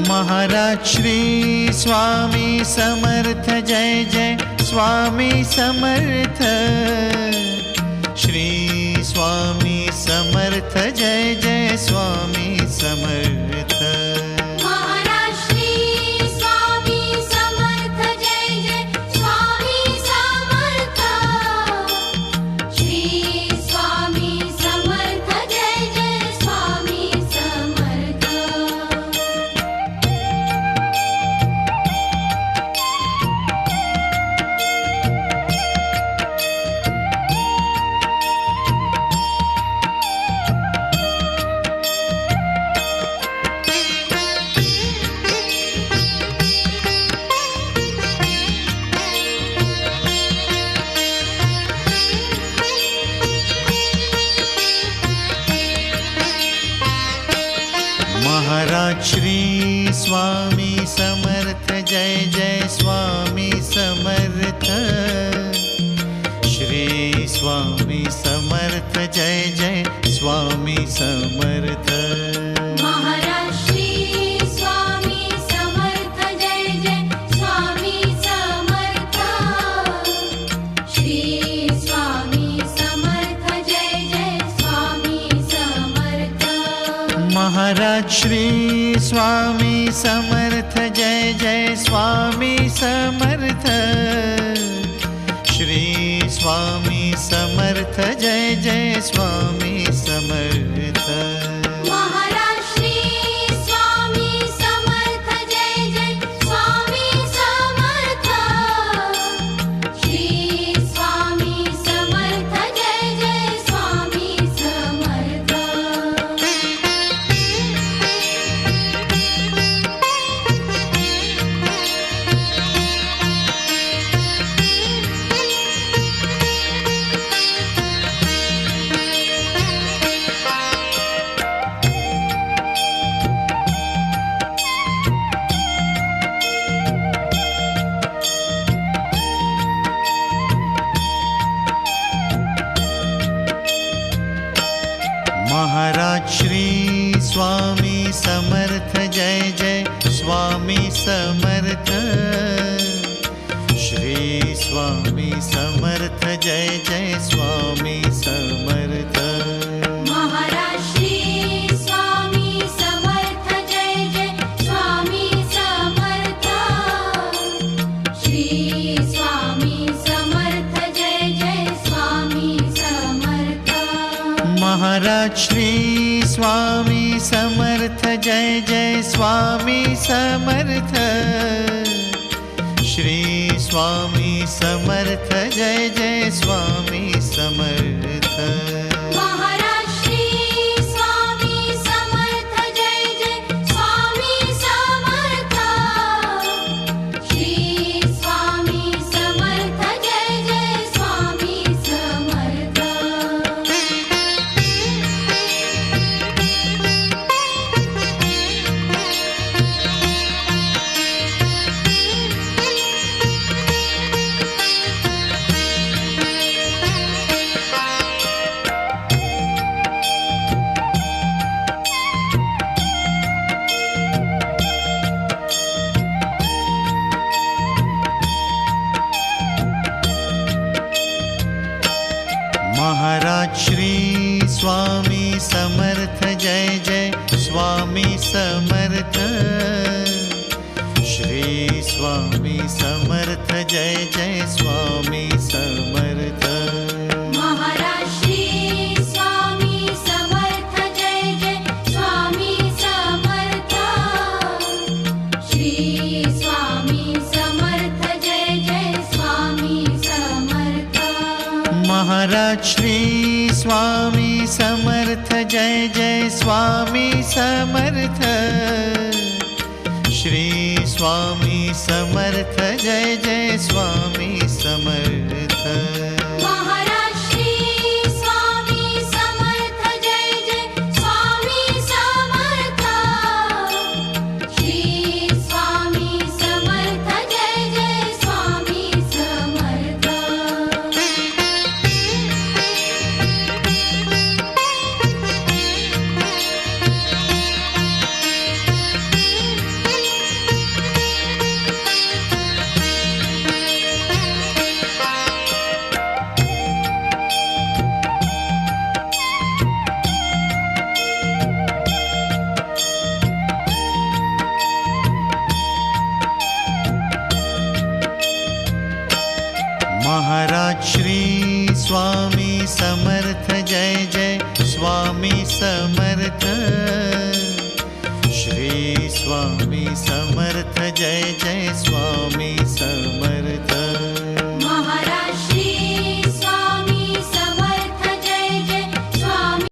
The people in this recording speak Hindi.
महाराज श्री स्वामी समर्थ जय जय स्वामी समर्थ। श्री स्वामी समर्थ जय जय स्वामी समर्थ। महाराज श्री स्वामी समर्थ जय जय स्वामी समर्थ। श्री स्वामी समर्थ जय जय स्वामी समर्थ। महाराज श्री स्वामी समर्थ जय जय स्वामी समर्थ। श्री स्वामी समर्थ जय जय स्वामी समर्थ। महाराज श्री स्वामी समर्थ जय जय स्वामी समर्थ। श्री स्वामी समर्थ जय जय स्वामी समर्थ। महाराज श्री स्वामी समर्थ जय जय स्वामी समर्थ। श्री स्वामी समर्थ जय जय स्वामी समर्थ। महाराज श्री स्वामी समर्थ जय जय स्वामी समर्थ। श्री स्वामी समर्थ जय जय स्वामी समर्थ। महाराज श्री स्वामी समर्थ जय जय स्वामी समर्थ। श्री स्वामी समर्थ जय जय स्वामी समर्थ। महाराज श्री स्वामी समर्थ जय जय स्वामी समर्थ। श्री स्वामी समर्थ जय जय स्वामी समर्थ। महाराज श्री स्वामी समर्थ जय जय स्वामी समर्थ। श्री स्वामी समर्थ जय जय स्वामी समर्थ। महाराज श्री स्वामी समर्थ जय जय स्वामी समर्थ। श्री स्वामी समर्थ जय जय स्वामी समर्थ। महाराज श्री स्वामी समर्थ जय जय स्वामी समर्थ। श्री स्वामी समर्थ जय जय स्वामी समर्थ। महाराज श्री स्वामी समर्थ जय जय स्वामी समर्थ। श्री स्वामी समर्थ जय जय स्वामी समर्थ। महाराज श्री स्वामी समर्थ जय जय स्वामी समर्थ। श्री स्वामी समर्थ जय जय स्वामी समर्थ। महाराज श्री स्वामी समर्थ जय जय स्वामी समर्थ। श्री स्वामी समर्थ जय जय स्वामी समर्थ। महाराज श्री स्वामी समर्थ जय जय स्वामी समर्थ। श्री स्वामी समर्थ जय जय स्वामी